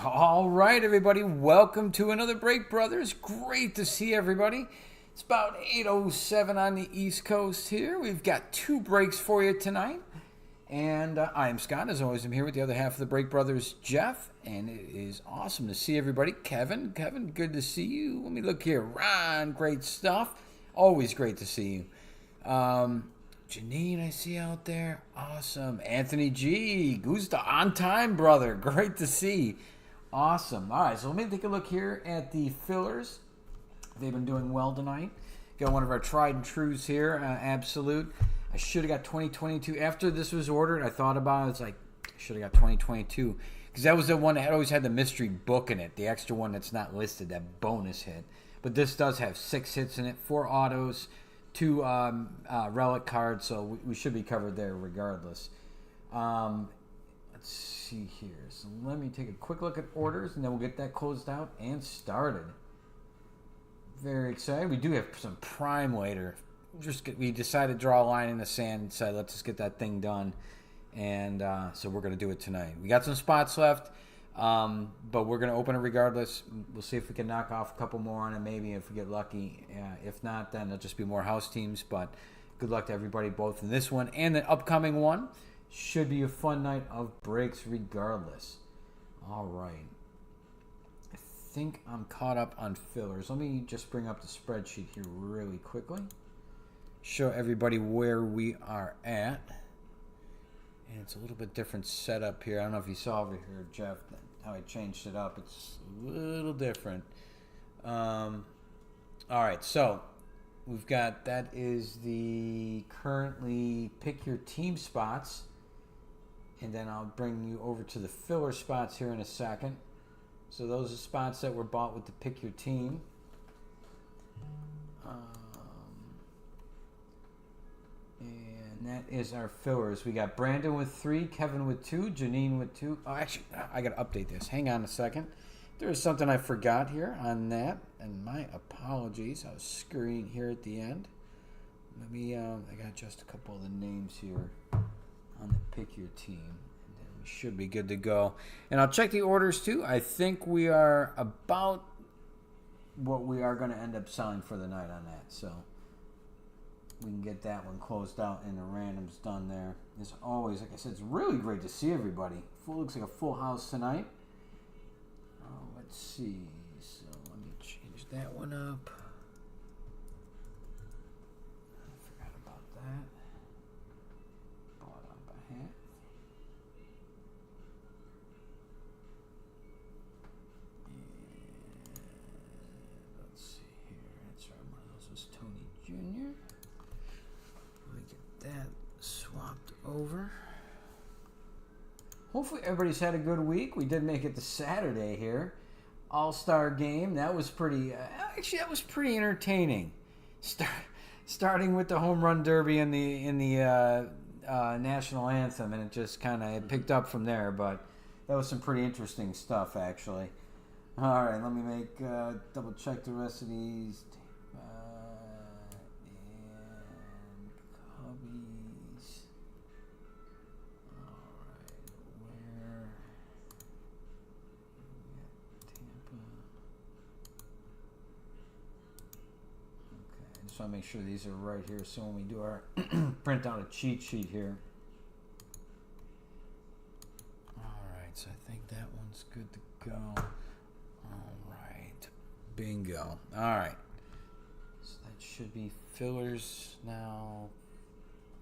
All right, everybody, welcome to another break, brothers. Great to see everybody. It's about 8:07 on the East Coast here. We've got two breaks for you tonight. And I'm Scott. As always, I'm here with the other half of the Break Brothers, Jeff. And it is awesome to see everybody. Kevin, good to see you. Let me look here. Ron, great stuff. Always great to see you. Janine, I see out there. Awesome. Anthony G. Who's the on-time brother? Great to see. Awesome. All right, so let me take a look here at the fillers. They've been doing well tonight. Got one of our tried and trues here, Absolute. I should have got 2022. After this was ordered, I thought about it. It's like, I should have got 2022. Because that was the one that had always had the mystery book in it. The extra one that's not listed, that bonus hit. But this does have 6 hits in it, 4 autos, 2 relic cards. So we should be covered there regardless. Let's see here. So let me take a quick look at orders, and then we'll get that closed out and started. Very excited. We do have some prime later. We decided to draw a line in the sand and said, let's just get that thing done. And so we're going to do it tonight. We got some spots left, but we're going to open it regardless. We'll see if we can knock off a couple more on it, maybe if we get lucky. If not, then it'll just be more house teams. But good luck to everybody, both in this one and the upcoming one. Should be a fun night of breaks regardless. All right. I think I'm caught up on fillers. Let me just bring up the spreadsheet here really quickly. Show everybody where we are at. And it's a little bit different setup here. I don't know if you saw over here, Jeff, how I changed it up. It's a little different. All right, so we've got, that is the currently pick your team spots. And then I'll bring you over to the filler spots here in a second. So those are spots that were bought with the pick your team. And that is our fillers. We got Brandon with 3, Kevin with 2, Janine with 2. Oh, actually, I got to update this. Hang on a second. There's something I forgot here on that, and my apologies. I was scurrying here at the end. Let me, I got just a couple of the names here on the pick your team. And then we should be good to go. And I'll check the orders too. I think we are about what we are going to end up selling for the night on that. So we can get that one closed out and the randoms done there. As always, like I said, it's really great to see everybody. Looks like a full house tonight. Let's see. So let me change that one up. I forgot about that. Bought up a hat. And let's see here. That's right. One of those was Tony Jr. Let me get that swapped over. Hopefully everybody's had a good week. We did make it to Saturday here. All-Star game. That was pretty, actually that was pretty entertaining. Starting with the home run derby and the national anthem, and it just kind of picked up from there, but that was some pretty interesting stuff actually. All right, let me make double check the rest of these. So I'll make sure these are right here. So when we do our print out a cheat sheet here. All right. so I think that one's good to go. All right. Bingo. All right. So that should be fillers now.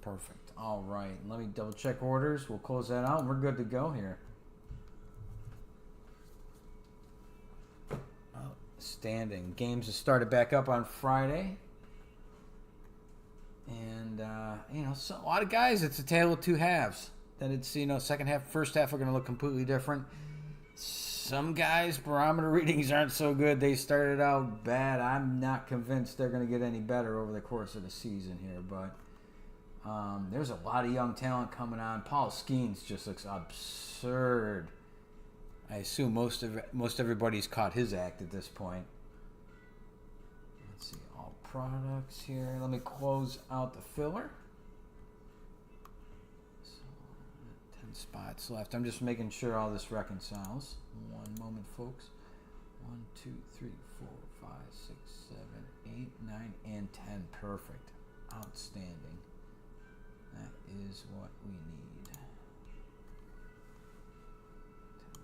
Perfect. All right. Let me double check orders. We'll close that out and we're good to go here. Outstanding. Games have started back up on Friday. And, so a lot of guys, it's a tale of two halves. That it's, second half, first half are going to look completely different. Some guys' barometer readings aren't so good. They started out bad. I'm not convinced they're going to get any better over the course of the season here. But there's a lot of young talent coming on. Paul Skeens just looks absurd. I assume most everybody's caught his act at this point. Let's see, all products here. Let me close out the filler. So, 10 spots left. I'm just making sure all this reconciles. One moment, folks. 1, 2, 3, 4, 5, 6, 7, 8, 9, and 10. Perfect. Outstanding. That is what we need. 10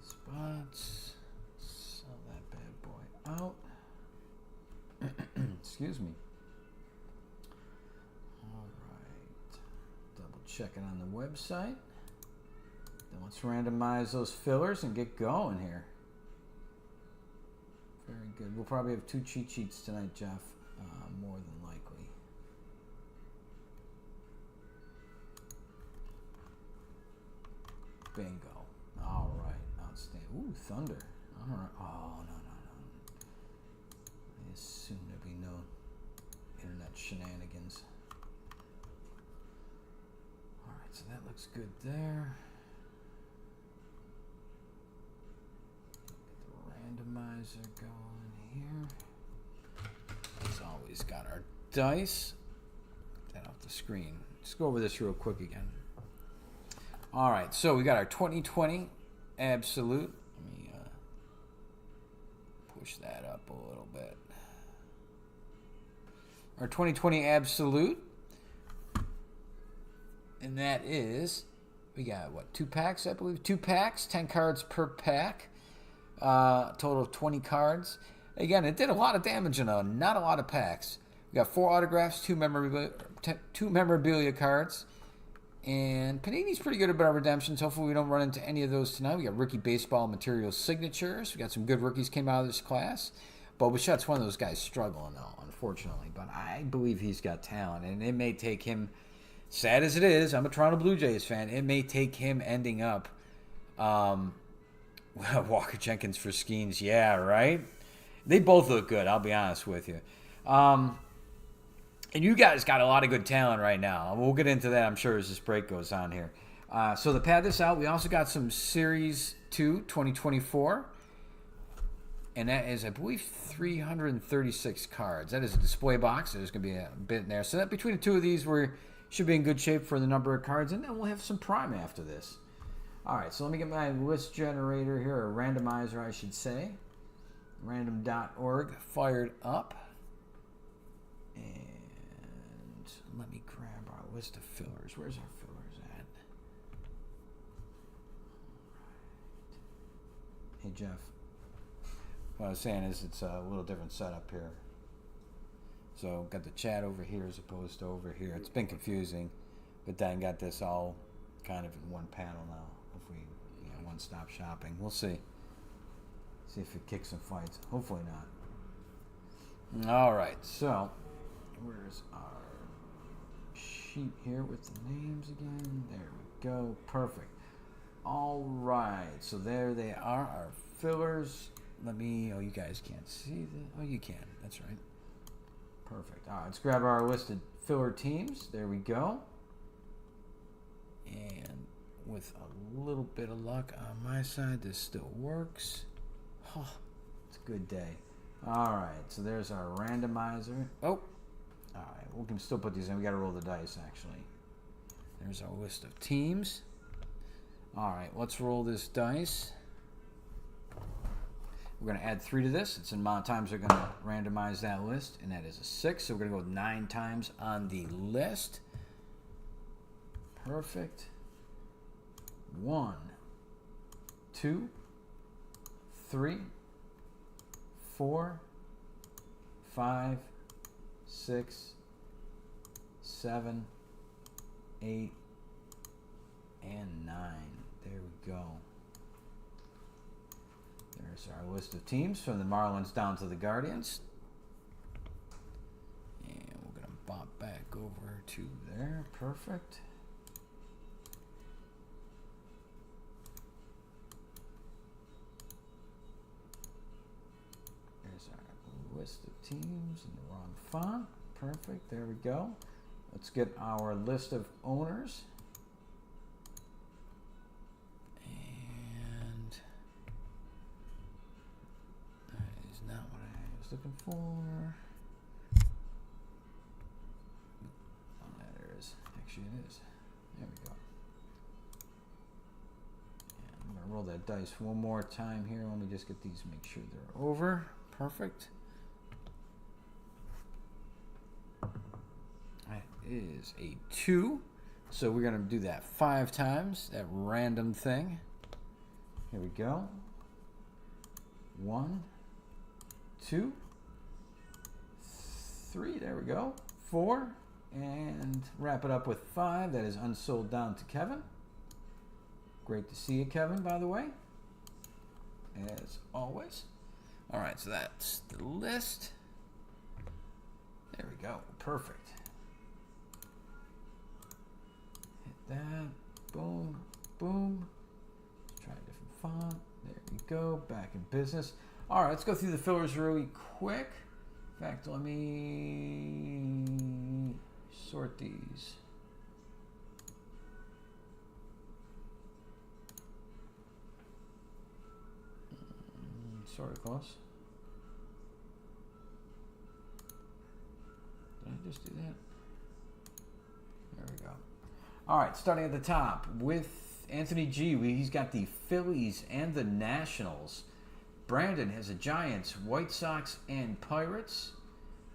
spots. Sell that bad boy out. Excuse me. All right. Double check it on the website. Then let's randomize those fillers and get going here. Very good. We'll probably have 2 cheat sheets tonight, Jeff. More than likely. Bingo. All right. Outstanding. Ooh, Thunder. All right. Oh, no. I assume there'll be no internet shenanigans. All right, so that looks good there. Get the randomizer going here. As always, got our dice. Get that off the screen. Let's go over this real quick again. All right, so we got our 2020 Absolute. Let me push that up a little bit. Our 2020 Absolute. And that is, we got, 2 packs, I believe? 2 packs, 10 cards per pack. Total of 20 cards. Again, it did a lot of damage in not a lot of packs. We got 4 autographs, 2 memorabilia cards. And Panini's pretty good about our redemptions. Hopefully we don't run into any of those tonight. We got rookie baseball material signatures. We got some good rookies came out of this class. Bo Bichette's one of those guys struggling, though, unfortunately. But I believe he's got talent. And it may take him, sad as it is, I'm a Toronto Blue Jays fan, it may take him ending up Walker Jenkins for Skeens. Yeah, right? They both look good, I'll be honest with you. And you guys got a lot of good talent right now. We'll get into that, I'm sure, as this break goes on here. So to pad this out, we also got some Series 2 2024. And that is, I believe, 336 cards. That is a display box. There's going to be a bit in there. So that between the two of these, we should be in good shape for the number of cards. And then we'll have some Prime after this. All right, so let me get my list generator here, or randomizer, I should say. Random.org fired up. And let me grab our list of fillers. Where's our fillers at? Hey, Jeff. What I was saying is it's a little different setup here. So got the chat over here as opposed to over here. It's been confusing, but then got this all kind of in one panel now. If we, one-stop shopping. We'll see. See if it kicks some fights. Hopefully not. All right, so where's our sheet here with the names again? There we go. Perfect. All right, so there they are, our fillers. Let me, you guys can't see that. Oh, you can. That's right. Perfect. All right, let's grab our listed filler teams. There we go. And with a little bit of luck on my side, this still works. Oh, it's a good day. All right, so there's our randomizer. Oh, all right, we can still put these in. We got to roll the dice, actually. There's our list of teams. All right, let's roll this dice. We're going to add 3 to this. It's the amount of times we're going to randomize that list, and that is a 6. So we're going to go with 9 times on the list. Perfect. 1, 2, 3, 4, 5, 6, 7, 8, and 9. There we go. There's our list of teams from the Marlins down to the Guardians. And we're going to bop back over to there. Perfect. There's our list of teams in the wrong font. Perfect. There we go. Let's get our list of owners. And that is not what I was looking for. Oh, there it is. Actually, it is. There we go. And I'm going to roll that dice one more time here. Let me just get these, make sure they're over. Perfect. That is a 2. So we're going to do that 5 times, that random thing. Here we go. 1, 2, 3. There we go. 4. And wrap it up with 5. That is unsold down to Kevin. Great to see you, Kevin, by the way. As always. All right, so that's the list. There we go. Perfect. Hit that. Boom. Boom. Let's try a different font. There we go. Back in business. All right, let's go through the fillers really quick. In fact, let me sort these. Sort of close. Did I just do that? There we go. All right, starting at the top with Anthony G. He's got the Phillies and the Nationals. Brandon has the Giants, White Sox, and Pirates.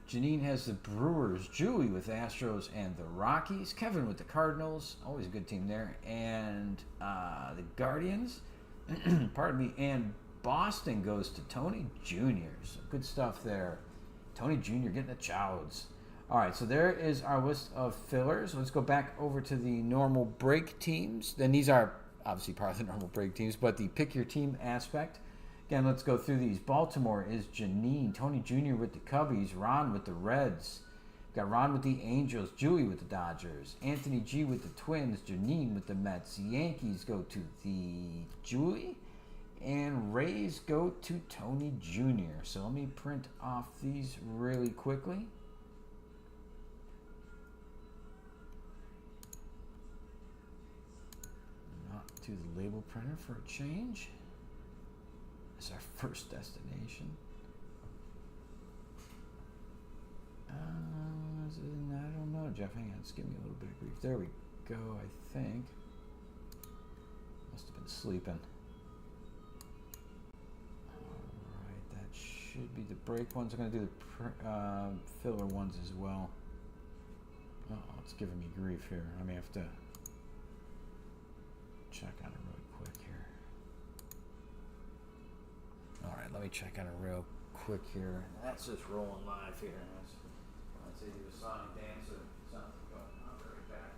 Janine has the Brewers. Julie with the Astros and the Rockies. Kevin with the Cardinals. Always a good team there. And the Guardians. Pardon me. And Boston goes to Tony Jr. So good stuff there. Tony Jr. getting the chowds. All right, so there is our list of fillers. Let's go back over to the normal break teams. Then these are obviously part of the normal break teams, but the pick your team aspect. Again, let's go through these. Baltimore is Janine. Tony Jr. with the Cubbies. Ron with the Reds. Got Ron with the Angels. Julie with the Dodgers. Anthony G. with the Twins. Janine with the Mets. Yankees go to the Julie. And Rays go to Tony Jr. So let me print off these really quickly. Not to the label printer for a change. It's our first destination. I don't know, Jeff. Hang on, just give me a little bit of grief. There we go, I think. Must have been sleeping. Should be the break ones. I'm going to do the filler ones as well. Uh-oh, it's giving me grief here. I may have to check on it really quick here. All right, let me check on it real quick here. That's just rolling live here. Let's see, do a song and dance or something, but I'll be right back.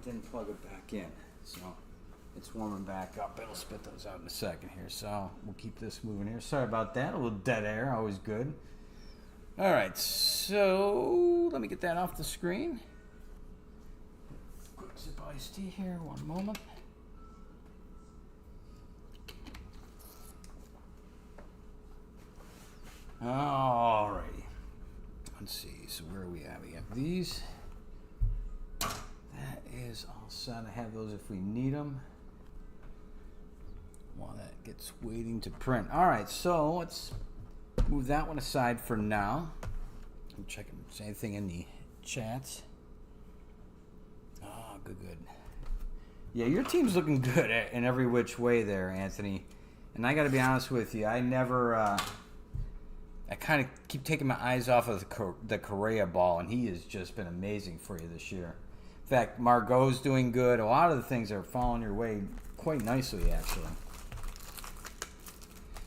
and didn't plug it back in. So it's warming back up. It'll spit those out in a second here. So we'll keep this moving here. Sorry about that. A little dead air, always good. All right, so let me get that off the screen. Quick sip of iced tea here. One moment. Alrighty. Let's see. So where are we at? We have these. That is all set. I have those if we need them. While that gets waiting to print. All right. So let's move that one aside for now. I'm checking if there's anything in the chats. Oh, good. Yeah, your team's looking good in every which way there, Anthony. And I got to be honest with you. I kind of keep taking my eyes off of the Correa ball, and he has just been amazing for you this year. In fact, Margot's doing good. A lot of the things are falling your way quite nicely, actually.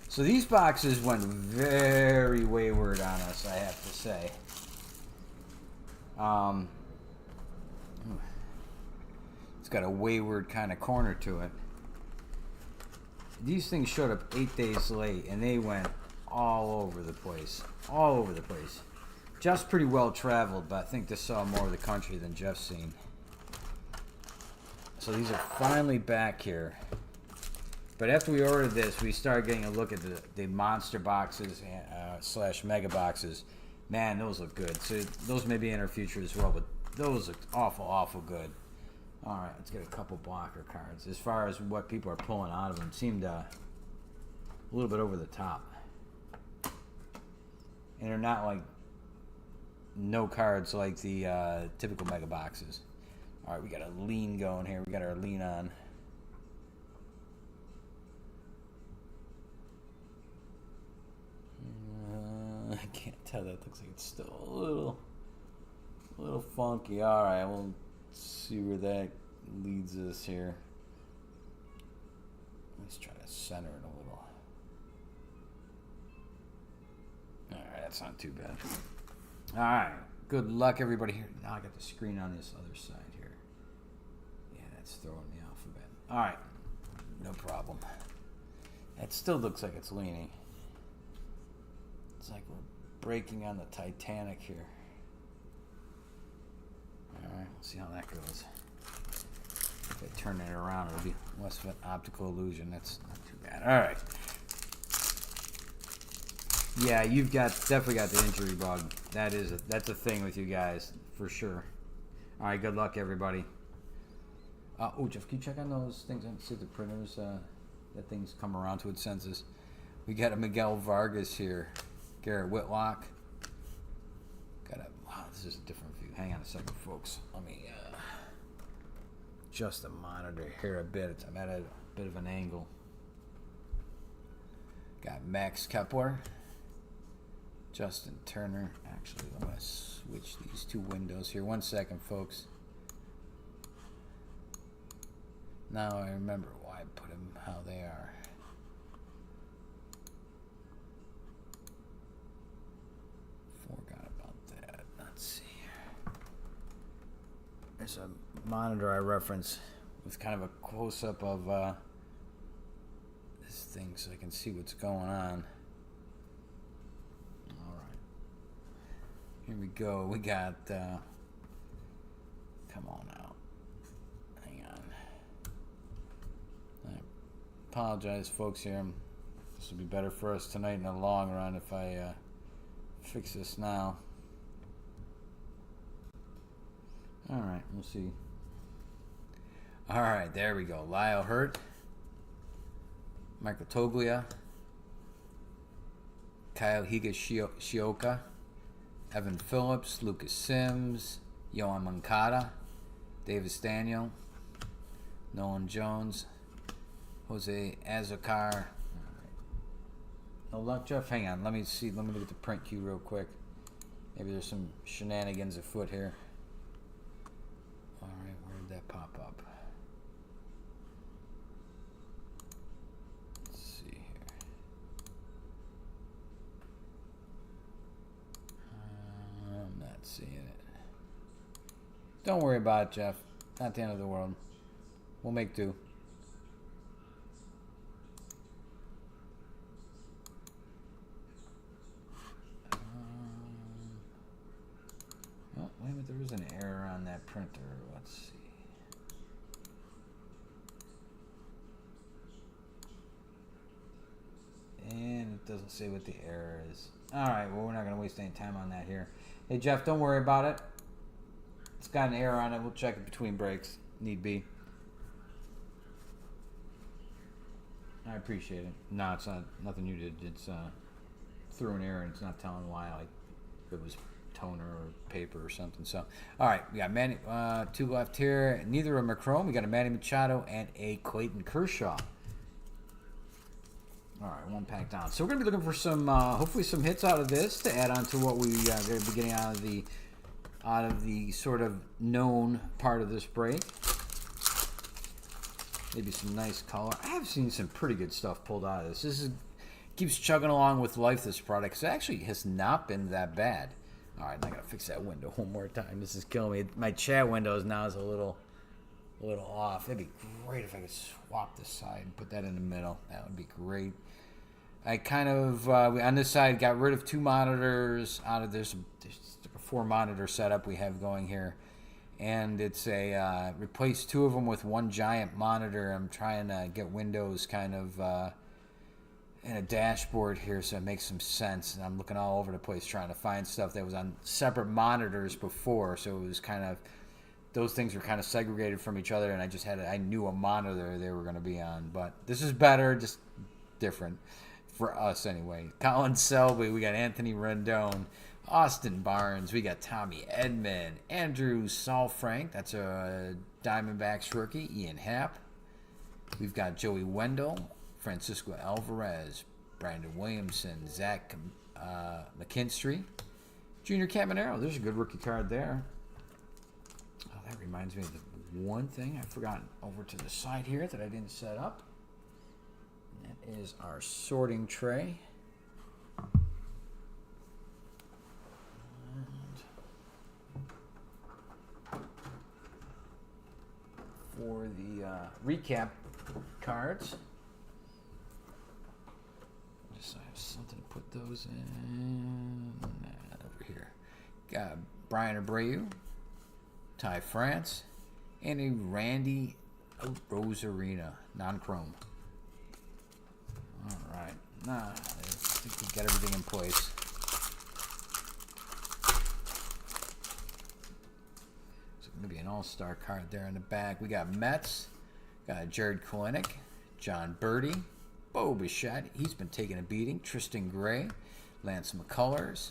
So these boxes went very wayward on us, I have to say. It's got a wayward kind of corner to it. These things showed up 8 days late, and they went all over the place. All over the place. Jeff's pretty well traveled, but I think this saw more of the country than Jeff's seen. So these are finally back here. But after we ordered this, we started getting a look at the monster boxes / mega boxes. Man, those look good. So those may be in our future as well, but those look awful good. All right, let's get a couple blocker cards. As far as what people are pulling out of them, seemed a little bit over the top. And they're not like no cards like the typical mega boxes. All right, we got a lean going here. We got our lean on. I can't tell. That looks like it's still a little funky. All right, we'll see where that leads us here. Let's try to center it a little. All right, that's not too bad. All right, good luck, everybody. Here, now I got the screen on this other side here. Yeah, that's throwing me off a bit. All right, no problem. It still looks like it's leaning. It's like we're braking on the Titanic here. All right, we'll see how that goes. If I turn it around, it'll be less of an optical illusion. That's not too bad. All right. Yeah, you've definitely got the injury bug. That's a thing with you guys for sure. All right, good luck, everybody. Oh, Jeff, can you check on those things and see the printers? That thing's come around to its senses. We got a Miguel Vargas here. Garrett Whitlock. Wow, this is a different view. Hang on a second, folks. Let me adjust the monitor here a bit. I'm at a bit of an angle. Got Max Kepler. Justin Turner. Actually, I'm going to switch these two windows here. 1 second, folks. Now I remember why I put them how they are. Forgot about that. Let's see. There's a monitor I reference with kind of a close-up of this thing so I can see what's going on. All right. Here we go. We got... come on out. Hang on. I apologize, folks, here. This will be better for us tonight in the long run if I fix this now. All right, we'll see. All right, there we go. Lyle Hurt, Michael Toglia, Kyle Higashioka, Evan Phillips, Lucas Sims, Yohan Moncada, Davis Daniel, Nolan Jones, Jose Azocar. No luck, Jeff? Hang on. Let me see. Let me look at the print queue real quick. Maybe there's some shenanigans afoot here. All right, where did that pop up? Let's see here. I'm not seeing it. Don't worry about it, Jeff. Not the end of the world. We'll make do. Oh, wait a minute. There was an error on that printer. Let's see. And it doesn't say what the error is. Alright, well, we're not going to waste any time on that here. Hey, Jeff, don't worry about it. It's got an error on it. We'll check it between breaks. Need be. I appreciate it. No, it's not nothing you did. It's through an error and it's not telling why. Like it was toner or paper or something. So, all right, we got Manny, 2 left here. Neither of them are chrome. We got a Manny Machado and a Clayton Kershaw. All right, 1 pack down. So we're gonna be looking for some, hopefully, some hits out of this to add on to what we are going to be getting out of the sort of known part of this break. Maybe some nice color. I have seen some pretty good stuff pulled out of this. This keeps chugging along with life, this product. It actually has not been that bad. All right, I got to fix that window one more time. This is killing me. My chat windows now is a little off. It'd be great if I could swap this side and put that in the middle. That would be great. I kind of, on this side, got rid of 2 monitors out of this. There's a 4-monitor setup we have going here. And it's replace 2 of them with 1 giant monitor. I'm trying to get Windows kind of in a dashboard here so it makes some sense. And I'm looking all over the place trying to find stuff that was on separate monitors before. So it was kind of, those things were kind of segregated from each other. And I knew a monitor they were going to be on. But this is better, just different for us anyway. Colin Selby, we got Anthony Rendon. Austin Barnes, we got Tommy Edman, Andrew Saalfrank, that's a Diamondbacks rookie, Ian Happ. We've got Joey Wendell, Francisco Alvarez, Brandon Williamson, Zach McKinstry, Junior Caminero. There's a good rookie card there. Oh, that reminds me of the one thing I've forgotten over to the side here that I didn't set up. And that is our sorting tray. For the recap cards, just have something to put those in. Over here, got Brian Abreu, Ty France, and a Randy Rosarina, non-chrome. All right, I think we got everything in place. Maybe an all-star card there in the back. We got Mets, got Jared Kelenic, John Birdie, Bo Bichette. He's been taking a beating. Tristan Gray, Lance McCullers,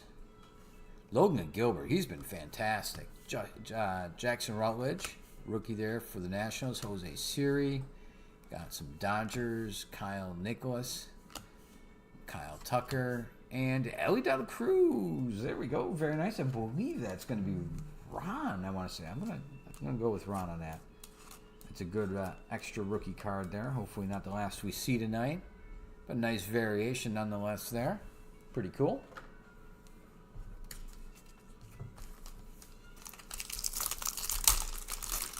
Logan Gilbert. He's been fantastic. Jackson Rutledge, rookie there for the Nationals. Jose Siri, got some Dodgers. Kyle Nicholas, Kyle Tucker, and Ellie De La Cruz. There we go. Very nice. I believe that's going to be Ron, I want to say. I'm gonna go with Ron on that. It's a good extra rookie card there. Hopefully not the last we see tonight, but nice variation nonetheless there. Pretty cool.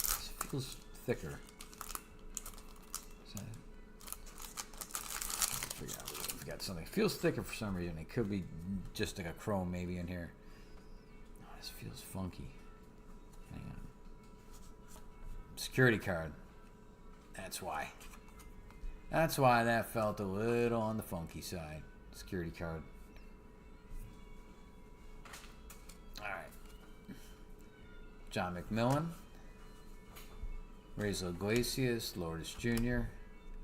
This feels thicker. Figure out if we got something. It feels thicker for some reason. It could be just like a chrome maybe in here. Oh, this feels funky. Hang on. Security card. That's why. That's why that felt a little on the funky side. Security card. All right. John McMillan. Raisel Iglesias. Lourdes Jr.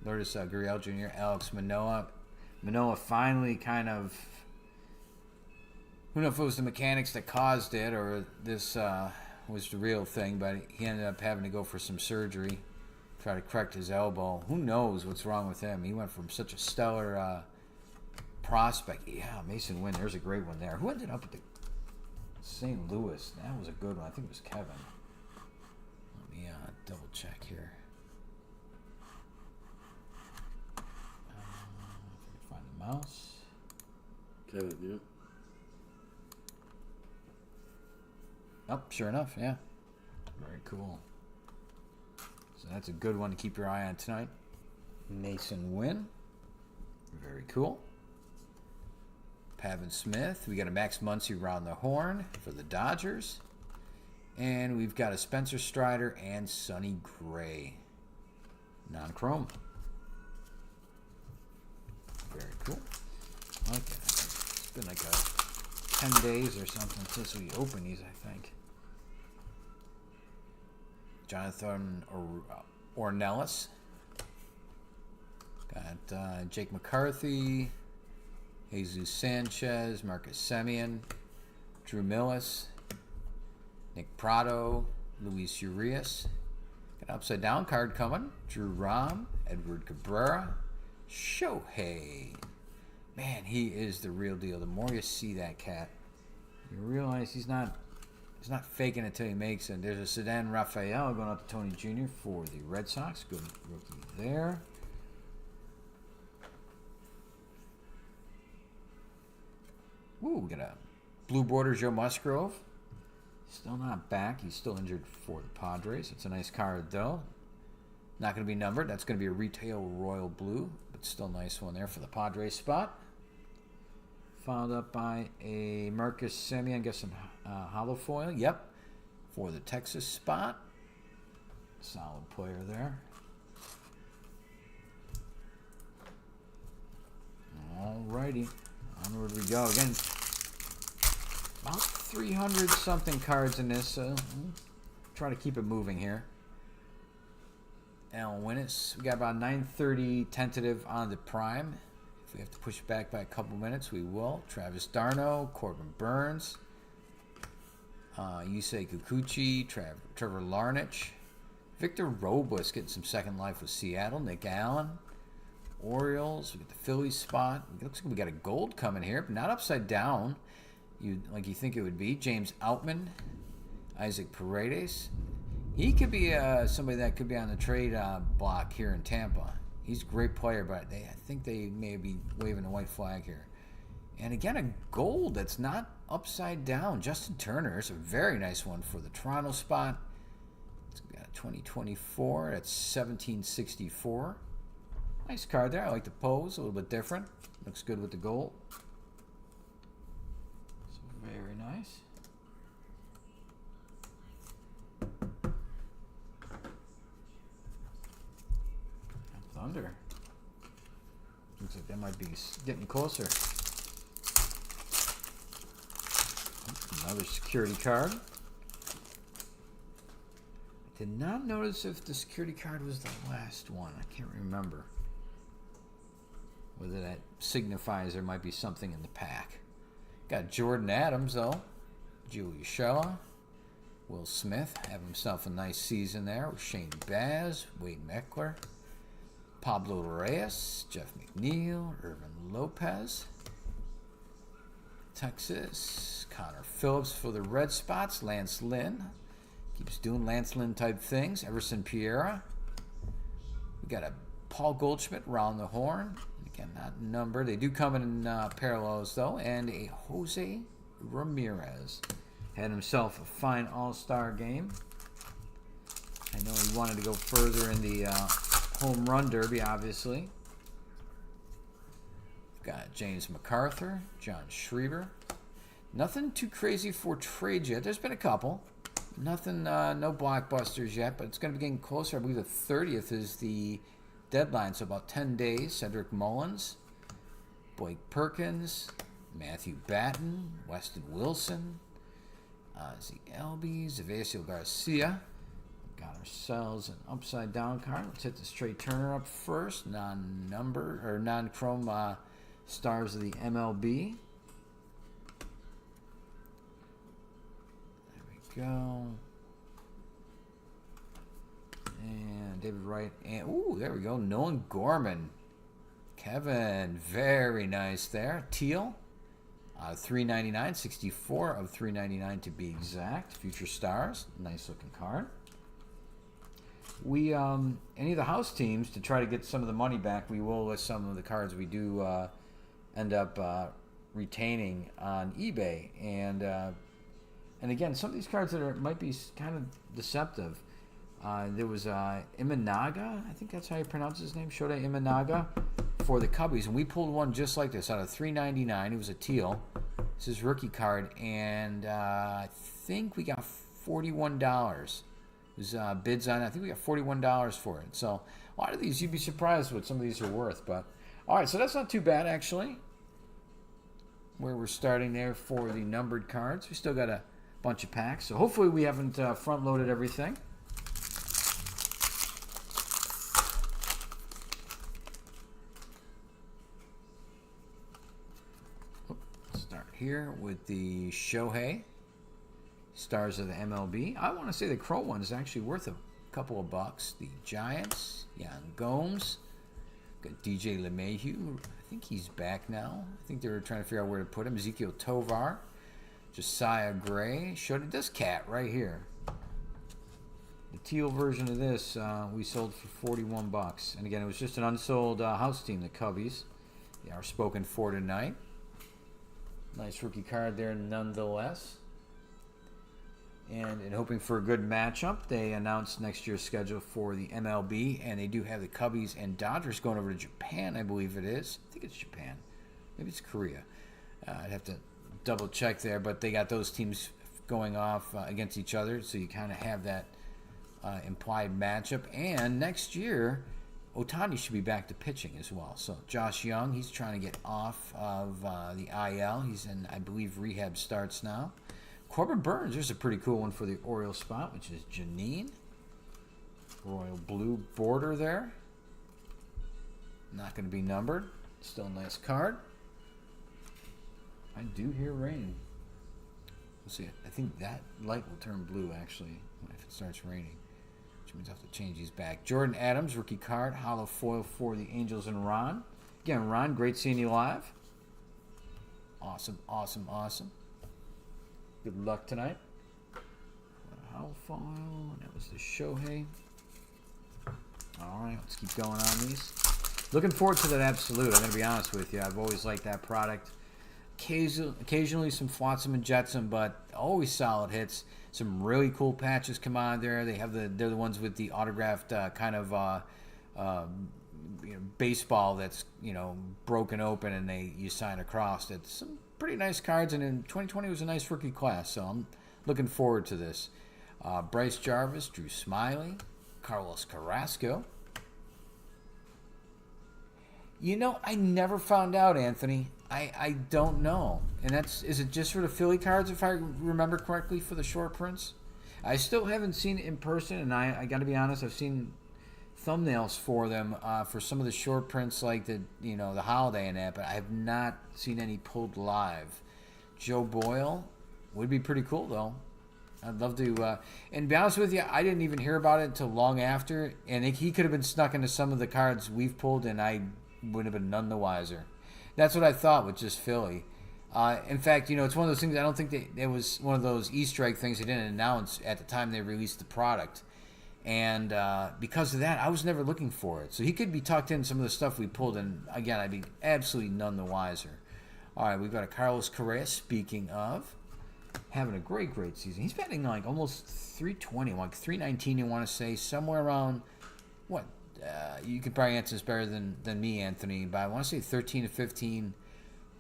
Lourdes Gurriel Jr. Alex Manoah. Manoah finally kind of... Who knows if it was the mechanics that caused it or this was the real thing, but he ended up having to go for some surgery, try to correct his elbow. Who knows what's wrong with him? He went from such a stellar prospect. Yeah, Mason Wynn, there's a great one there. Who ended up at the St. Louis? That was a good one. I think it was Kevin. Let me double check here. If I can find the mouse. Kevin, yeah. Oh, sure enough, yeah. Very cool. that's a good one to keep your eye on tonight. Mason Wynn. Very cool. Pavin Smith. We got a Max Muncy around the horn for the Dodgers. And we've got a Spencer Strider and Sonny Gray. Non-chrome. Very cool. Okay. It's been like 10 days or something since we opened these, I think. Jonathan Ornelas. Got Jake McCarthy, Jesus Sanchez, Marcus Semien, Drew Millis, Nick Prado, Luis Urias. Got an upside down card coming. Drew Rom, Edward Cabrera, Shohei. Man, he is the real deal. The more you see that cat, you realize he's not faking it till he makes it. There's a Sedan Raphael going up to Tony Jr. for the Red Sox. Good rookie there. Ooh, we got a blue border Joe Musgrove. Still not back. He's still injured for the Padres. It's a nice card, though. Not going to be numbered. That's going to be a retail royal blue, but still a nice one there for the Padres spot. Followed up by a Marcus Semien, I guess some hollow foil. Yep, for the Texas spot. Solid player there. Alrighty. Onward we go. Again, about 300 something cards in this, so try to keep it moving here. Al Winnis, we got about 9:30 tentative on the prime. If we have to push it back by a couple minutes, we will. Travis d'Arnaud, Corbin Burns, Yusei Kikuchi, Trevor Larnach, Victor Robles getting some second life with Seattle, Nick Allen. Orioles, we got the Phillies spot. It looks like we got a gold coming here, but not upside down. You think it would be. James Outman, Isaac Paredes. He could be somebody that could be on the trade block here in Tampa. He's a great player, but I think they may be waving a white flag here. And again, a gold that's not upside down. Justin Turner is a very nice one for the Toronto spot. It's got 2024. That's 1764. Nice card there. I like the pose. A little bit different. Looks good with the gold. So very nice. Thunder. Looks like that might be getting closer. Another security card. I did not notice if the security card was the last one. I can't remember. Whether that signifies there might be something in the pack. Got Jordan Adams, though. Julius Shella. Will Smith. Have himself a nice season there with Shane Baz, Wade Meckler, Pablo Reyes, Jeff McNeil, Irvin Lopez. Texas. Connor Phillips for the Red Spots. Lance Lynn. Keeps doing Lance Lynn type things. Everson Piera. We got a Paul Goldschmidt round the horn. Again, not numbered. They do come in parallels, though. And a Jose Ramirez. Had himself a fine all-star game. I know he wanted to go further in the home run derby, obviously. We've got James MacArthur, John Schreiber. Nothing too crazy for trades yet. There's been a couple. Nothing, no blockbusters yet, but it's going to be getting closer. I believe the 30th is the deadline, so about 10 days. Cedric Mullins, Blake Perkins, Matthew Batten, Weston Wilson, Zeke Elby, Zavasio Garcia. Got ourselves an upside down card. Let's hit the straight Turner up first. Non-number or non-chrome stars of the MLB. There we go. And David Wright. And ooh, there we go. Nolan Gorman. Kevin, very nice there. Teal. $3.99, 64 of $3.99 to be exact. Future Stars, nice looking card. We any of the house teams, to try to get some of the money back, we will list some of the cards we do end up retaining on eBay. And again, some of these cards that might be kind of deceptive. There was Imanaga, I think that's how you pronounce his name, Shota Imanaga, for the Cubbies. And we pulled one just like this out of $3.99. It was a teal. It's his rookie card. And I think we got $41. It was bids on it. I think we got $41 for it. So a lot of these, you'd be surprised what some of these are worth. But all right, so that's not too bad, actually, where we're starting there for the numbered cards. We still got a bunch of packs. So hopefully we haven't front-loaded everything. Start here with the Shohei, Stars of the MLB. I want to say the Crow one is actually worth a couple of bucks. The Giants, Yan Gomes. Got DJ LeMahieu. I think he's back now. I think they were trying to figure out where to put him. Ezekiel Tovar. Josiah Gray. Showed this cat right here. The teal version of this we sold for 41 bucks. And again, it was just an unsold house team, the Cubbies. They are spoken for tonight. Nice rookie card there nonetheless. And in hoping for a good matchup, they announced next year's schedule for the MLB, and they do have the Cubbies and Dodgers going over to Japan, I believe it is. I think it's Japan. Maybe it's Korea. I'd have to double check there, but they got those teams going off against each other, so you kind of have that implied matchup. And next year, Ohtani should be back to pitching as well. So Josh Young, he's trying to get off of the IL. He's in, I believe, rehab starts now. Corbin Burns, there's a pretty cool one for the Orioles spot, which is Janine. Royal blue border there. Not going to be numbered. Still a nice card. I do hear rain. We'll see. I think that light will turn blue, actually, if it starts raining. Which means I have to change these back. Jordan Adams, rookie card. Hollow foil for the Angels and Ron. Again, Ron, great seeing you live. Awesome, awesome, awesome. Good luck tonight. Hollow foil. And that was the Shohei. All right, let's keep going on these. Looking forward to that Absolute. I'm going to be honest with you. I've always liked that product. Occasionally some flotsam and jetsam, but always solid hits. Some really cool patches come on there. They're the ones with the autographed kind of baseball that's broken open, and you sign across. It's some pretty nice cards, and in 2020 was a nice rookie class, so I'm looking forward to this. Bryce Jarvis, Drew Smiley, Carlos Carrasco. I never found out, Anthony. I don't know. And is it just for the Philly cards, if I remember correctly, for the short prints? I still haven't seen it in person, and I got to be honest, I've seen thumbnails for them for some of the short prints, like the Holiday and that, but I have not seen any pulled live. Joe Boyle would be pretty cool, though. I'd love to. And to be honest with you, I didn't even hear about it until long after, and he could have been snuck into some of the cards we've pulled, and I would have been none the wiser. That's what I thought with just Philly. In fact, it's one of those things, I don't think it was one of those Easter egg things they didn't announce at the time they released the product. And because of that, I was never looking for it. So he could be tucked in some of the stuff we pulled, and again, I'd be absolutely none the wiser. All right, we've got a Carlos Correa, speaking of, having a great, great season. He's batting like almost 320, like 319, you want to say, somewhere around, what? You could probably answer this better than me, Anthony, but I want to say 13 to 15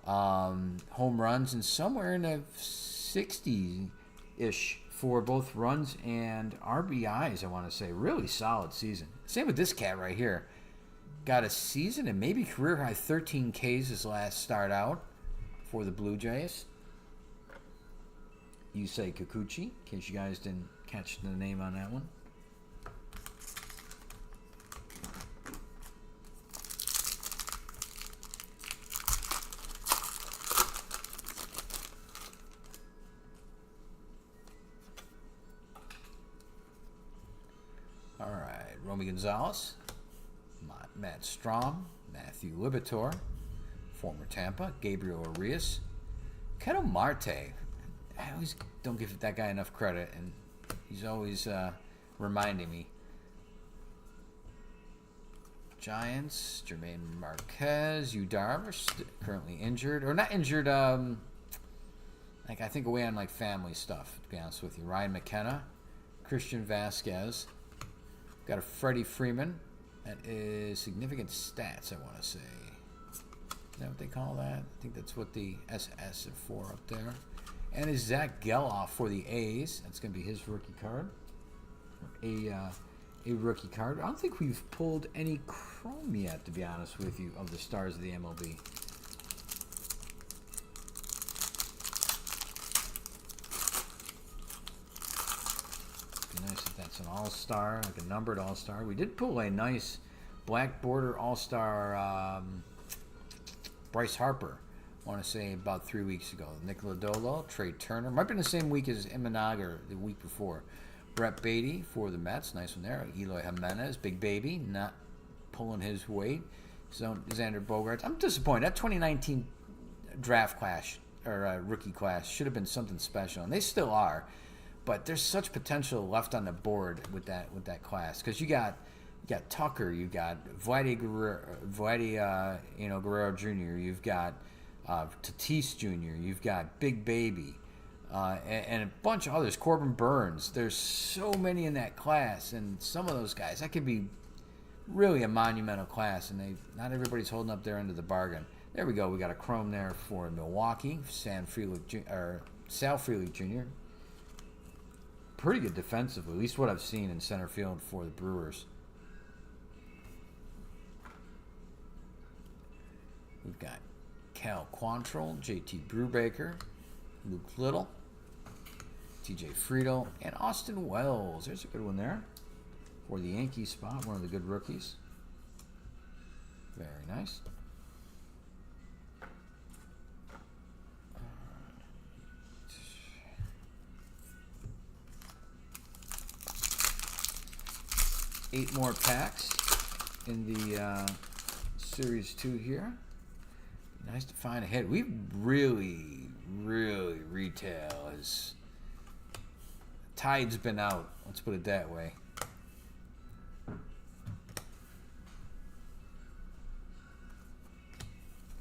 home runs, and somewhere in the 60-ish for both runs and RBIs, I want to say. Really solid season. Same with this cat right here. Got a season and maybe career high 13 Ks his last start out for the Blue Jays. Yusei Kikuchi, in case you guys didn't catch the name on that one. All right, Romy Gonzalez, Matt Strom, Matthew Liberatore, former Tampa, Gabriel Arias, Ketel Marte. I always don't give that guy enough credit, and he's always reminding me. Giants, Jermaine Marquez, Yu Darvish, currently injured, or not injured, I think away on family stuff, to be honest with you. Ryan McKenna, Christian Vasquez, Got a Freddie Freeman. That is significant stats, I want to say. Is that what they call that? I think that's what the SS are for up there. And is Zach Geloff for the A's. That's going to be his rookie card. A rookie card. I don't think we've pulled any chrome yet, to be honest with you, of the stars of the MLB. Be nice if that's an all-star, like a numbered all-star. We did pull a nice black border all-star Bryce Harper, I want to say about 3 weeks ago. Nick Lodolo, Trey Turner. Might have been the same week as Imanaga the week before. Brett Beatty for the Mets. Nice one there. Eloy Jimenez, big baby, not pulling his weight. So Xander Bogaerts. I'm disappointed. That 2019 draft class, or rookie class, should have been something special. And they still are. But there's such potential left on the board with that class. Because you got Tucker, you got Vladdy Guerrero Jr., you've got Tatis Jr., you've got Big Baby, and a bunch of others. Corbin Burns. There's so many in that class, and some of those guys, that could be really a monumental class, and not everybody's holding up their end of the bargain. There we go. We got a chrome there for Milwaukee, Sal Frelick Jr. Pretty good defensively, at least what I've seen in center field for the Brewers. We've got Cal Quantrill, JT Brubaker, Luke Little, TJ Friedl, and Austin Wells. There's a good one there for the Yankee spot, one of the good rookies. Very nice. Eight more packs in the Series 2 here. Nice to find a hit. We've really retail is tide's been out. Let's put it that way.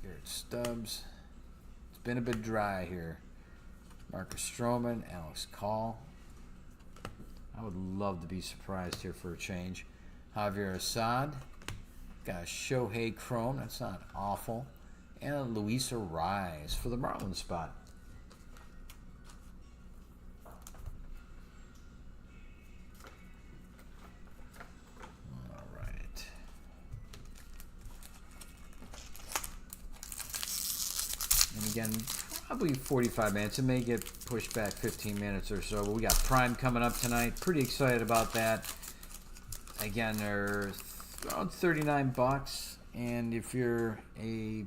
Garrett Stubbs. It's been a bit dry here. Marcus Stroman, Alex Call. I would love to be surprised here for a change. Javier Assad. Got a Shohei Chrome. That's not awful. And a Luis Arraez for the Marlins spot. All right. And again, probably 45 minutes. It may get pushed back 15 minutes or so. But we got Prime coming up tonight. Pretty excited about that. Again, they're around $39. And if you're a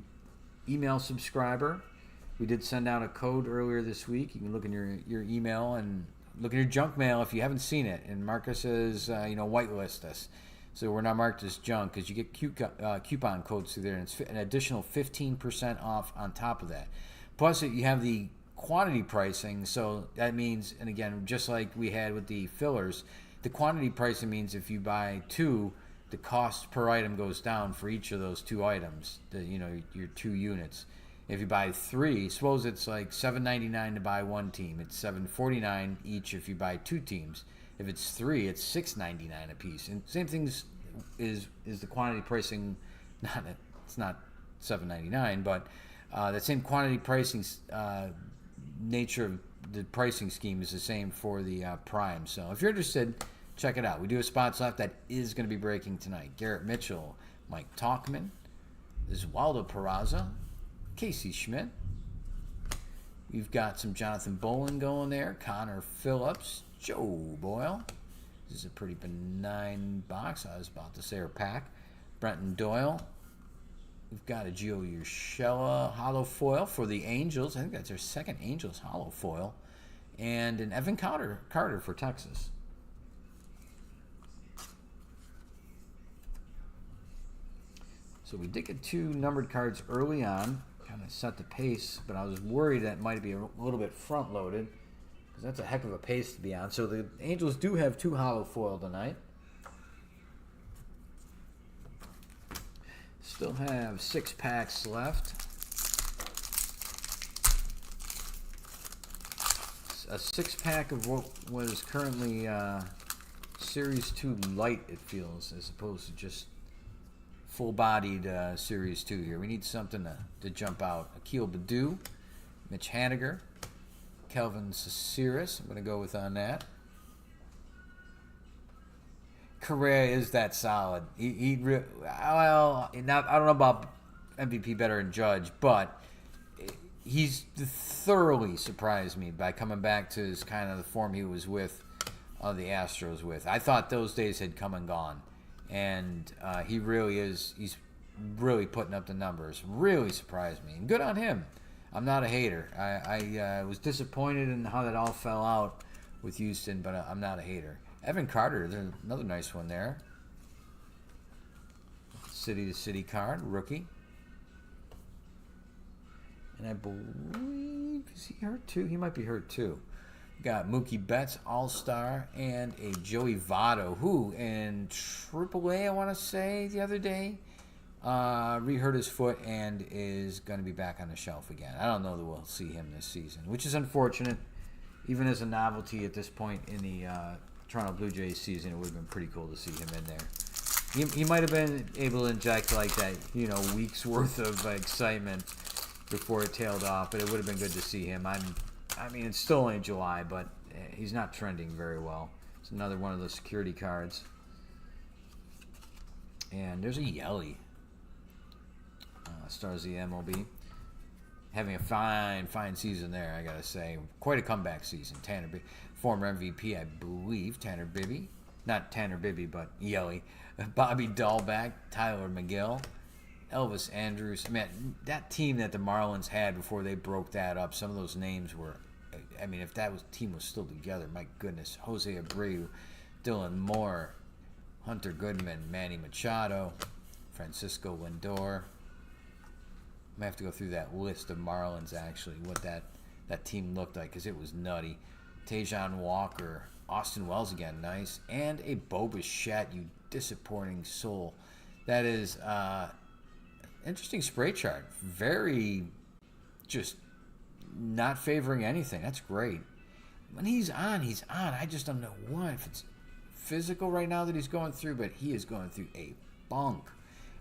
email subscriber, we did send out a code earlier this week. You can look in your email and look in your junk mail if you haven't seen it. And Marcus says, whitelist us. So we're not marked as junk because you get coupon codes through there. And it's an additional 15% off on top of that. Plus, you have the quantity pricing. So that means, and again, just like we had with the fillers, the quantity pricing means if you buy two, the cost per item goes down for each of those two items, your 2 units. If you buy 3, suppose it's like $7.99 to buy 1 team. It's $7.49 each if you buy 2 teams. If it's 3, it's $6.99 a piece. And same thing is the quantity pricing. It's not $7.99, but that same quantity pricing nature of the pricing scheme is the same for the Prime. So if you're interested, check it out. We do have spots left that is going to be breaking tonight. Garrett Mitchell, Mike Tauchman, Oswaldo Peraza, Casey Schmidt. We've got some Jonathan Bolin going there. Connor Phillips, Joe Boyle. This is a pretty benign box. I was about to say, or pack. Brenton Doyle. We've got a Gio Urshela hollow foil for the Angels. I think that's their second Angels hollow foil. And an Evan Carter for Texas. So we did get 2 numbered cards early on, kind of set the pace, but I was worried that might be a little bit front-loaded, because that's a heck of a pace to be on. So the Angels do have 2 hollow foil tonight. Still have 6 packs left. A 6-pack of what was currently Series 2 light, it feels, as opposed to just full-bodied Series 2 here. We need something to jump out. Akil Baddoo, Mitch Haniger, Kelvin Casiris. I'm going to go with on that. Correa is that solid. Well, I don't know about MVP better than Judge, but he's thoroughly surprised me by coming back to his kind of the form he was with the Astros with. I thought those days had come and gone, and he really is. He's really putting up the numbers. Really surprised me, and good on him. I'm not a hater. I was disappointed in how that all fell out with Houston, but I'm not a hater. Evan Carter, there's another nice one there. City-to-city card, rookie. And I believe, is he hurt too? He might be hurt too. Got Mookie Betts, All-Star, and a Joey Votto, who in AAA, I want to say, the other day, re-hurt his foot and is going to be back on the shelf again. I don't know that we'll see him this season, which is unfortunate. Even as a novelty at this point in the Toronto Blue Jays season, it would have been pretty cool to see him in there. He might have been able to inject like that, week's worth of excitement before it tailed off, but it would have been good to see him. I mean, it's still only July, but he's not trending very well. It's another one of those security cards. And there's a Yelly. Stars the MLB. Having a fine season there, I got to say. Quite a comeback season. Tanner Bibby, former MVP, I believe. Tanner Bibby. Not Tanner Bibby, but Yelly. Bobby Dahlback, Tyler McGill, Elvis Andrus. Man, that team that the Marlins had before they broke that up, some of those names were, I mean, if that team was still together, my goodness. Jose Abreu, Dylan Moore, Hunter Goodman, Manny Machado, Francisco Lindor. I'm going to have to go through that list of Marlins, actually, what that team looked like, because it was nutty. Tajon Walker, Austin Wells again, nice. And a Bo Bichette, you disappointing soul. That is interesting spray chart. Very just not favoring anything. That's great. When he's on, he's on. I just don't know what. If it's physical right now that he's going through, but he is going through a bunk.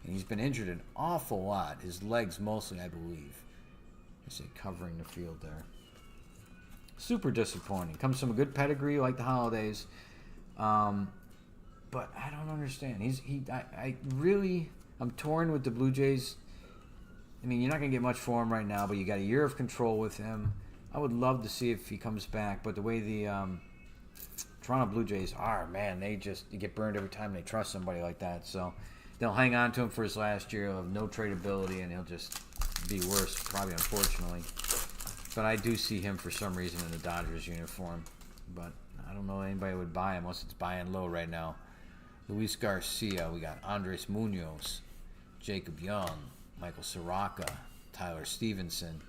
And he's been injured an awful lot. His legs mostly, I believe. I say covering the field there. Super disappointing. Comes from a good pedigree like the holidays. But I don't understand. I'm torn with the Blue Jays. I mean, you're not going to get much for him right now, but you got a year of control with him. I would love to see if he comes back, but the way the Toronto Blue Jays are, man, you get burned every time they trust somebody like that. So they'll hang on to him for his last year. He'll have no tradability, and he'll just be worse, probably, unfortunately. But I do see him for some reason in the Dodgers uniform. But I don't know anybody would buy him unless it's buying low right now. Luis Garcia, we got Andres Munoz, Jacob Young, Michael Soroka, Tyler Stevenson,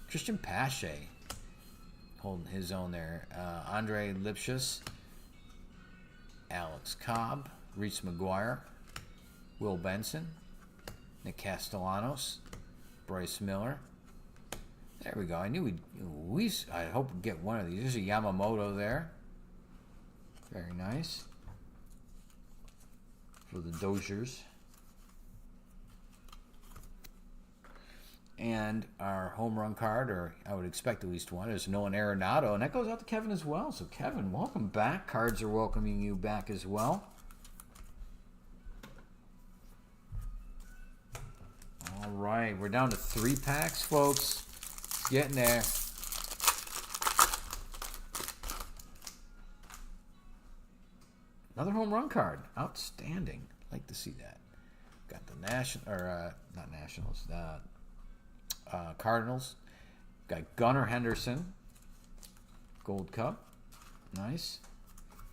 Christian Pache, holding his own there. Andre Lipschitz, Alex Cobb, Reese McGuire, Will Benson, Nick Castellanos, Bryce Miller. There we go. I knew I hope we'd get one of these. There's a Yamamoto there. Very nice. For the Dodgers. And our home run card, or I would expect at least one, is Nolan Arenado. And that goes out to Kevin as well. So, Kevin, welcome back. Cards are welcoming you back as well. All right. We're down to 3 packs, folks. Getting there. Another home run card. Outstanding. Like to see that. Got the not Nationals. Cardinals. Got Gunnar Henderson. Gold Cup. Nice.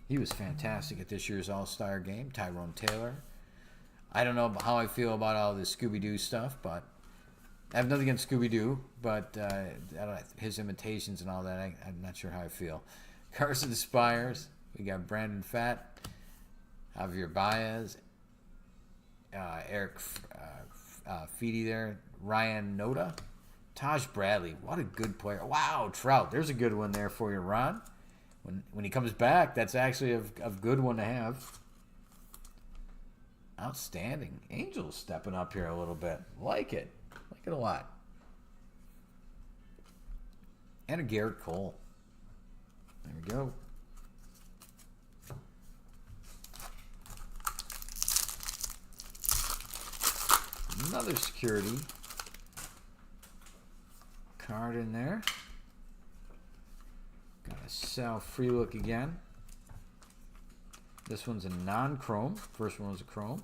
He was fantastic at this year's All-Star game. Tyrone Taylor. I don't know how I feel about all this Scooby-Doo stuff, but I have nothing against Scooby-Doo, but I don't know, his imitations and all that, I'm not sure how I feel. Carson Spires. We got Brandon Pfaadt, Javier Baez, Eric Feedy there, Ryan Noda, Taj Bradley. What a good player. Wow, Trout. There's a good one there for you, Ron. when he comes back, that's actually a good one to have. Outstanding. Angels stepping up here a little bit. Like it. Like it a lot. And a Garrett Cole. There we go. Another security card in there. Got a Sal Free Look again. This one's a non-chrome. First one was a chrome.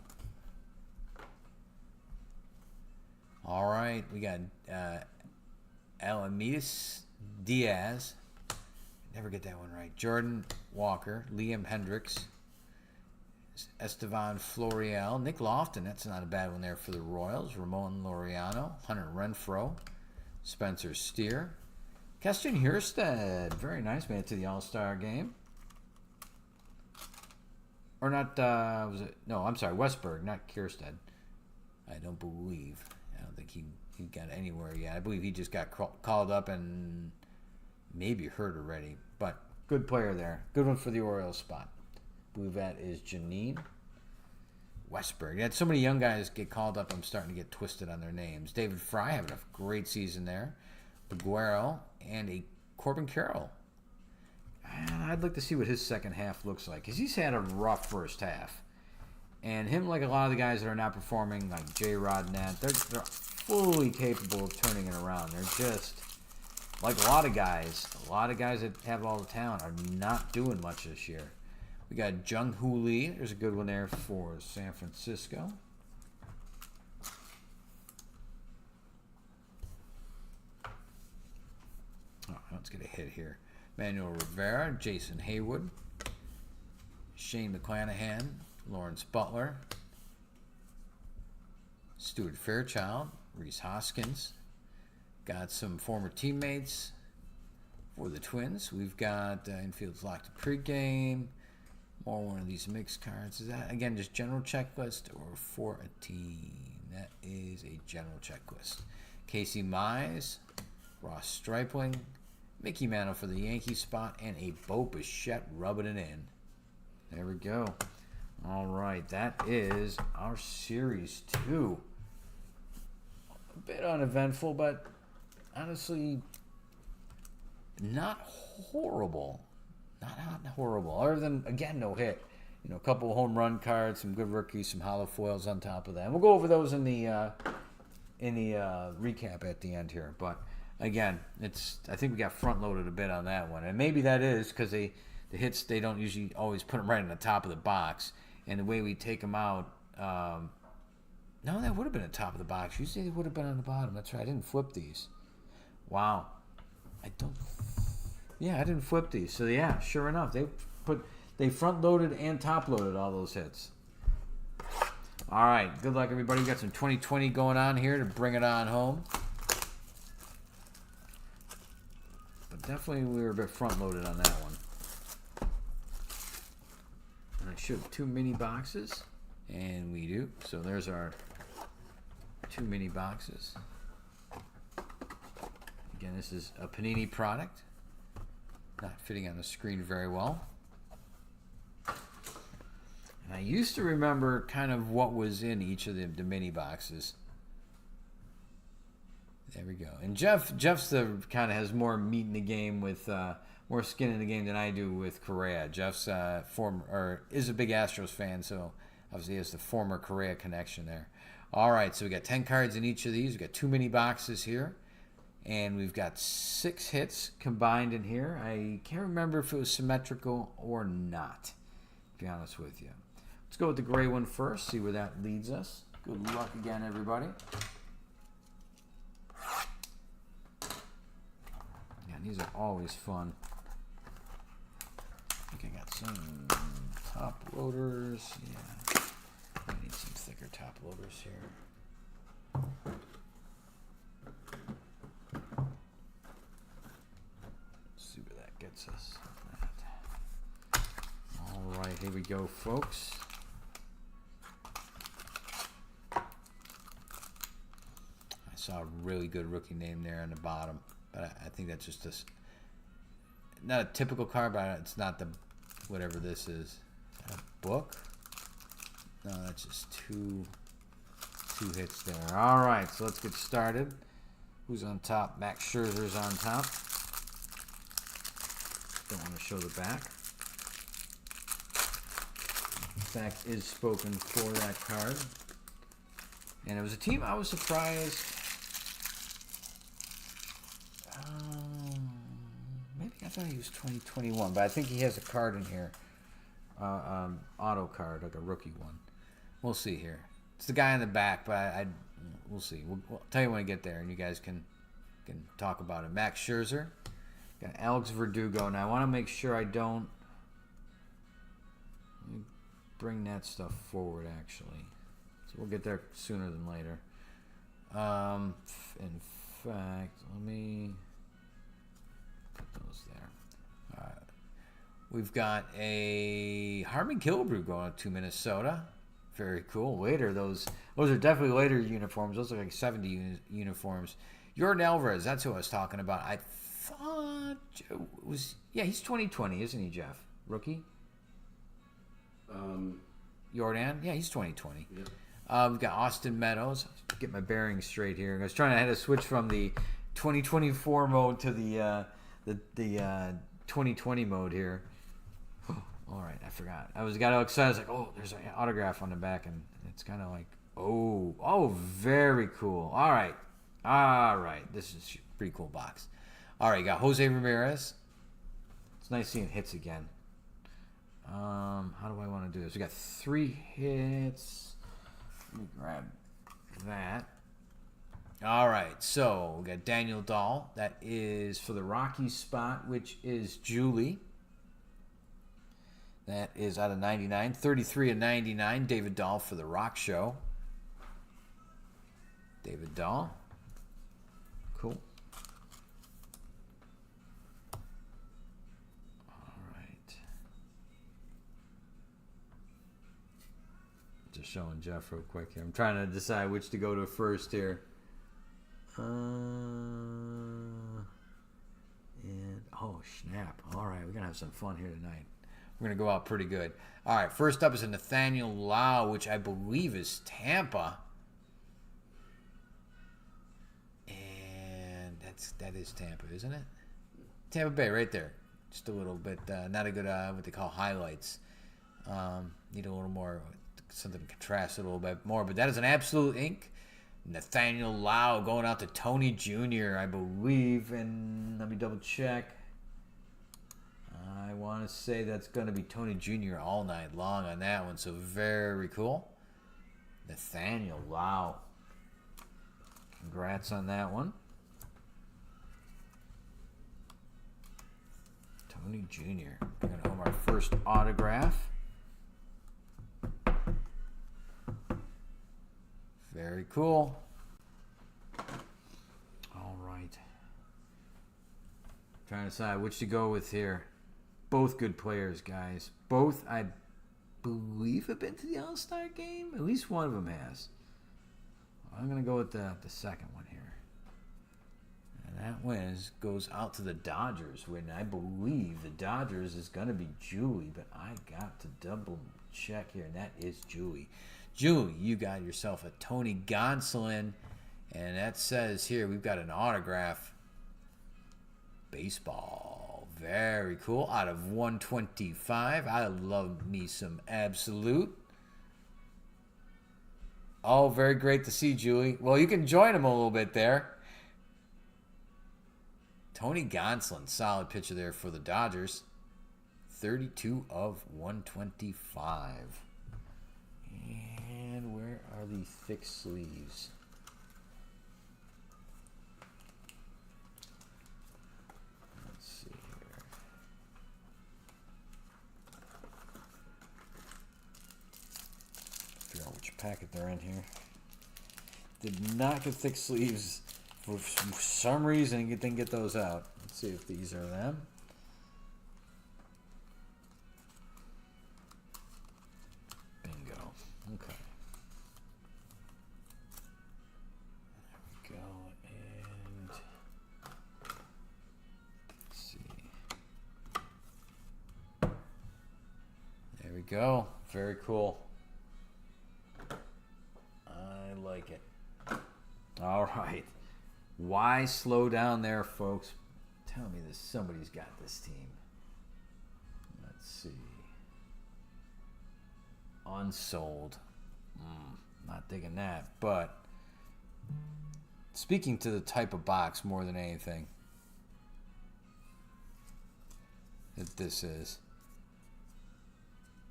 All right, we got Alamedis Diaz. Never get that one right. Jordan Walker, Liam Hendricks, Estevan Florial, Nick Lofton. That's not a bad one there for the Royals. Ramon Laureano, Hunter Renfroe, Spencer Steer, Keston Hiersted. Very nice, made it to the All-Star game. Or not, was it? No, I'm sorry, Westberg, not Kierstead. I don't think he got anywhere yet. I believe he just got called up and maybe hurt already. But good player there. Good one for the Orioles spot. I believe that is Janine Westberg. You had so many young guys get called up, I'm starting to get twisted on their names. David Fry having a great season there. Baguero and a Corbin Carroll. I'd like to see what his second half looks like, because he's had a rough first half. And him, like a lot of the guys that are not performing, like J-Rod Nat, they're fully capable of turning it around. They're just, like a lot of guys that have all the talent are not doing much this year. We got Jung Hoo Lee. There's a good one there for San Francisco. Oh, let's get a hit here. Manuel Rivera, Jason Haywood, Shane McClanahan, Lawrence Butler, Stuart Fairchild, Rhys Hoskins. Got some former teammates for the Twins. We've got infield's locked to pregame. More one of these mixed cards. Is that, again, just general checklist or for a team? That is a general checklist. Casey Mize, Ross Stripling, Mickey Mantle for the Yankee spot, and a Bo Bichette rubbing it in. There we go. All right, that is our Series 2. A bit uneventful, but honestly, not horrible. Not horrible. Other than, again, no hit. You know, a couple of home run cards, some good rookies, some hollow foils on top of that. And we'll go over those in the recap at the end here. But again, I think we got front loaded a bit on that one, and maybe that is because the hits, they don't usually always put them right on the top of the box, and the way we take them out. No, that would have been the top of the box. Usually they would have been on the bottom. That's right. I didn't flip these. Wow. I didn't flip these. So yeah, sure enough, they front loaded and top loaded all those hits. All right, good luck everybody. We got some 2020 going on here to bring it on home. But definitely we were a bit front loaded on that one. And I should have 2 mini boxes, and we do. So there's our 2 mini boxes. Again, this is a Panini product. Not fitting on the screen very well. And I used to remember kind of what was in each of the mini boxes. There we go. And Jeff's the kind of has more meat in the game with more skin in the game than I do with Correa. Jeff's is a big Astros fan, so obviously he has the former Correa connection there. All right, so we got 10 cards in each of these. We got 2 mini boxes here. And we've got 6 hits combined in here. I can't remember if it was symmetrical or not, to be honest with you. Let's go with the gray one first, see where that leads us. Good luck again, everybody. Yeah, these are always fun. I think I got some top loaders. Yeah, I need some thicker top loaders here. Gets us that. All right, here we go, folks. I saw a really good rookie name there on the bottom, but I think that's just not a typical card, but it's not the whatever this is. Is that a book? No, that's just two hits there. All right, so let's get started. Who's on top? Max Scherzer's on top. Don't want to show the back. Fact is spoken for that card. And it was a team I was surprised. Maybe I thought he was 2021, but I think he has a card in here. Auto card, like a rookie one. We'll see here. It's the guy in the back, but we'll see. We'll tell you when we get there, and you guys can talk about it. Max Scherzer. Got Alex Verdugo. Now, I want to make sure I don't bring that stuff forward, actually. So we'll get there sooner than later. In fact, let me put those there. All right. We've got a Harmon Killebrew going to Minnesota. Very cool. Later, those are definitely later uniforms. Those are like 70 uniforms. Jordan Alvarez, that's who I was talking about. I thought it was, yeah, he's 2020, isn't he, Jeff? Rookie? Jordan? Yeah, he's 2020. Yeah. We've got Austin Meadows. Get my bearings straight here. I had to switch from the 2024 mode to the 2020 mode here. All right, I forgot. I got all excited. I was like, oh, there's an autograph on the back, and it's kind of like, oh, very cool. All right. This is a pretty cool box. All right, got Jose Ramirez. It's nice seeing hits again. How do I want to do this? We got 3 hits. Let me grab that. All right, so we got Daniel Dahl. That is for the Rockies spot, which is Julie. That is out of 99. 33 of 99. David Dahl for the Rock Show. David Dahl. Cool. All right. Just showing Jeff real quick here. I'm trying to decide which to go to first here. And oh snap! All right, we're gonna have some fun here tonight. We're gonna go out pretty good. All right, first up is a Nathaniel Lau, which I believe is Tampa, and that is Tampa, isn't it? Tampa Bay, right there. Just a little bit, not a good what they call highlights. Need a little more, something to contrast it a little bit more. But that is an absolute ink. Nathaniel Lau going out to Tony Jr., I believe, and let me double check. I want to say that's going to be Tony Jr. all night long on that one, so very cool. Nathaniel Lau. Congrats on that one. Tony Jr. Bringing home our first autograph. Very cool. All right. Trying to decide which to go with here. Both good players, guys. Both, I believe, have been to the All-Star game. At least one of them has. I'm going to go with the second one here. And that goes out to the Dodgers. When I believe the Dodgers is going to be Julie, but I got to double check here, and that is Julie. Julie, you got yourself a Tony Gonsolin, and that says here we've got an autograph. Baseball. Very cool. Out of 125. I love me some Absolute. Oh, very great to see, Julie. Well, you can join him a little bit there. Tony Gonsolin, solid pitcher there for the Dodgers. 32 of 125. And where are the thick sleeves? Let's see here. Figure out which packet they're in here. Did not get thick sleeves for some reason. Didn't get those out. Let's see if these are them. Okay. There we go. And let's see. we go. Very cool. I like it. All right. Why slow down there, folks? Tell me that somebody's got this team. Let's see. Unsold. Not digging that. But speaking to the type of box more than anything that this is.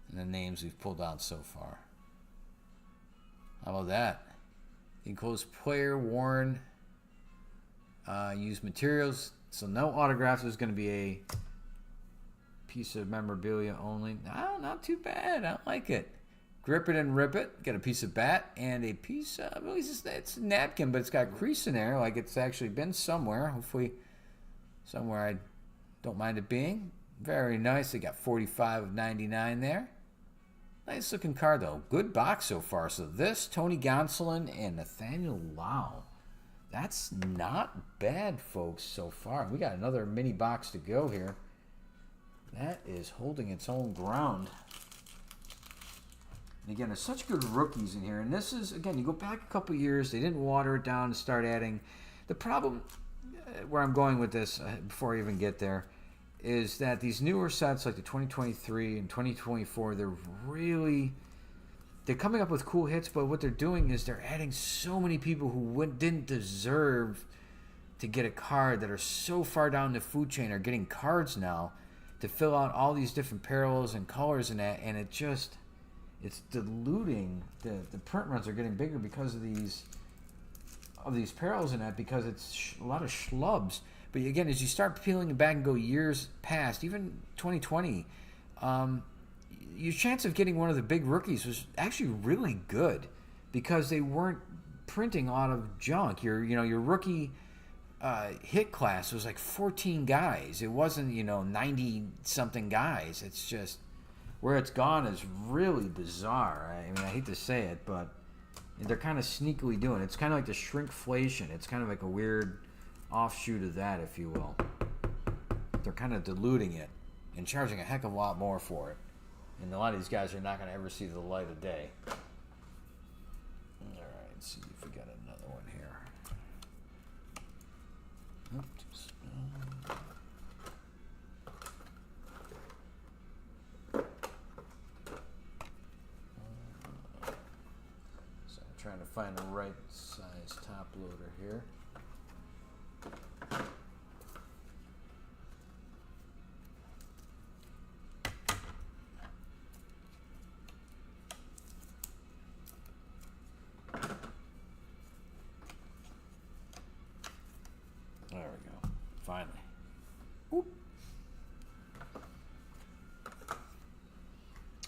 And the names we've pulled out so far. How about that? Enclosed player, worn, used materials. So no autographs. There's going to be a piece of memorabilia only. No, not too bad. I like it. Grip it and rip it. Got a piece of bat and a piece of, well, it's a napkin, but it's got crease in there. Like it's actually been somewhere. Hopefully somewhere I don't mind it being. Very nice. They got 45 of 99 there. Nice looking card though. Good box so far. So this, Tony Gonsolin and Nathaniel Lau. That's not bad, folks, so far. We got another mini box to go here. That is holding its own ground. And again, there's such good rookies in here. And this is, again, you go back a couple years. They didn't water it down and start adding. The problem where I'm going with this, before I even get there, is that these newer sets like the 2023 and 2024, they're coming up with cool hits, but what they're doing is they're adding so many people who didn't deserve to get a card that are so far down the food chain are getting cards now to fill out all these different parallels and colors and that, and it's diluting. The print runs are getting bigger because of these parallels and that, because it's a lot of schlubs. But again, as you start peeling it back and go years past, even 2020, your chance of getting one of the big rookies was actually really good because they weren't printing a lot of junk. Your rookie hit class was like 14 guys. It wasn't 90 something guys. It's just where it's gone is really bizarre. I mean, I hate to say it, but they're kind of sneakily doing it. It's kind of like the shrinkflation. It's kind of like a weird offshoot of that, if you will. They're kind of diluting it and charging a heck of a lot more for it. And a lot of these guys are not going to ever see the light of day. All right, let's see if we got another one here. Oops. So I'm trying to find the right size top loader here. There we go. Finally. Whoop.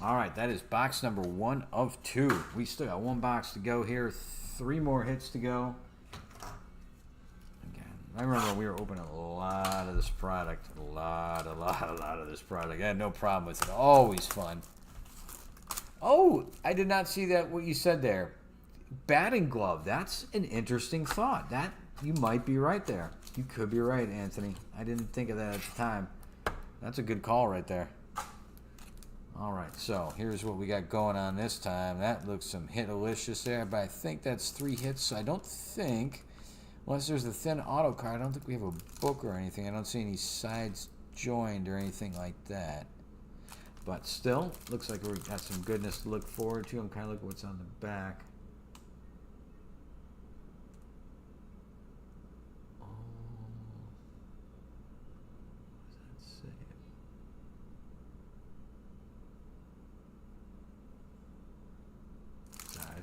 All right, that is box number 1 of 2. We still got 1 box to go here. 3 more hits to go. Again, I remember we were opening a lot of this product. A lot of this product. I had no problem with it. Always fun. Oh, I did not see that, what you said there. Batting glove. That's an interesting thought. That, you might be right there. You could be right, Anthony. I didn't think of that at the time. That's a good call right there. All right, so here's what we got going on this time. That looks some hit-alicious there, but I think that's 3 hits. So I don't think, unless there's a thin auto card, I don't think we have a book or anything. I don't see any sides joined or anything like that. But still, looks like we've got some goodness to look forward to. I'm kind of looking at what's on the back.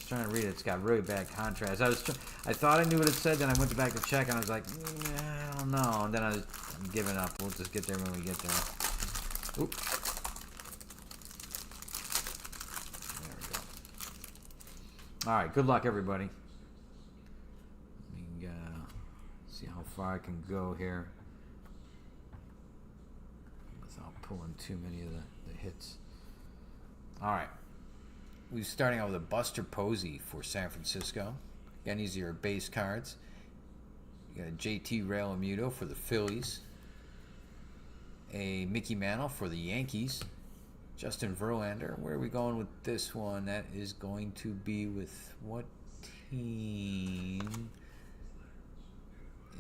Trying to read it. It's got really bad contrast. I thought I knew what it said, then I went back to check and I was like, I don't know. And then I'm giving up. We'll just get there when we get there. Oop. There we go. All right. Good luck, everybody. Let me see how far I can go here without pulling too many of the hits. All right. We're starting out with a Buster Posey for San Francisco. Again, these are your base cards. You got a JT Realmuto for the Phillies. A Mickey Mantle for the Yankees. Justin Verlander. Where are we going with this one? That is going to be with what team?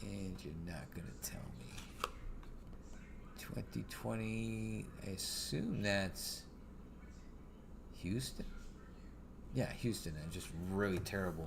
And you're not going to tell me. 2020, I assume that's Houston? Yeah, Houston. Just really terrible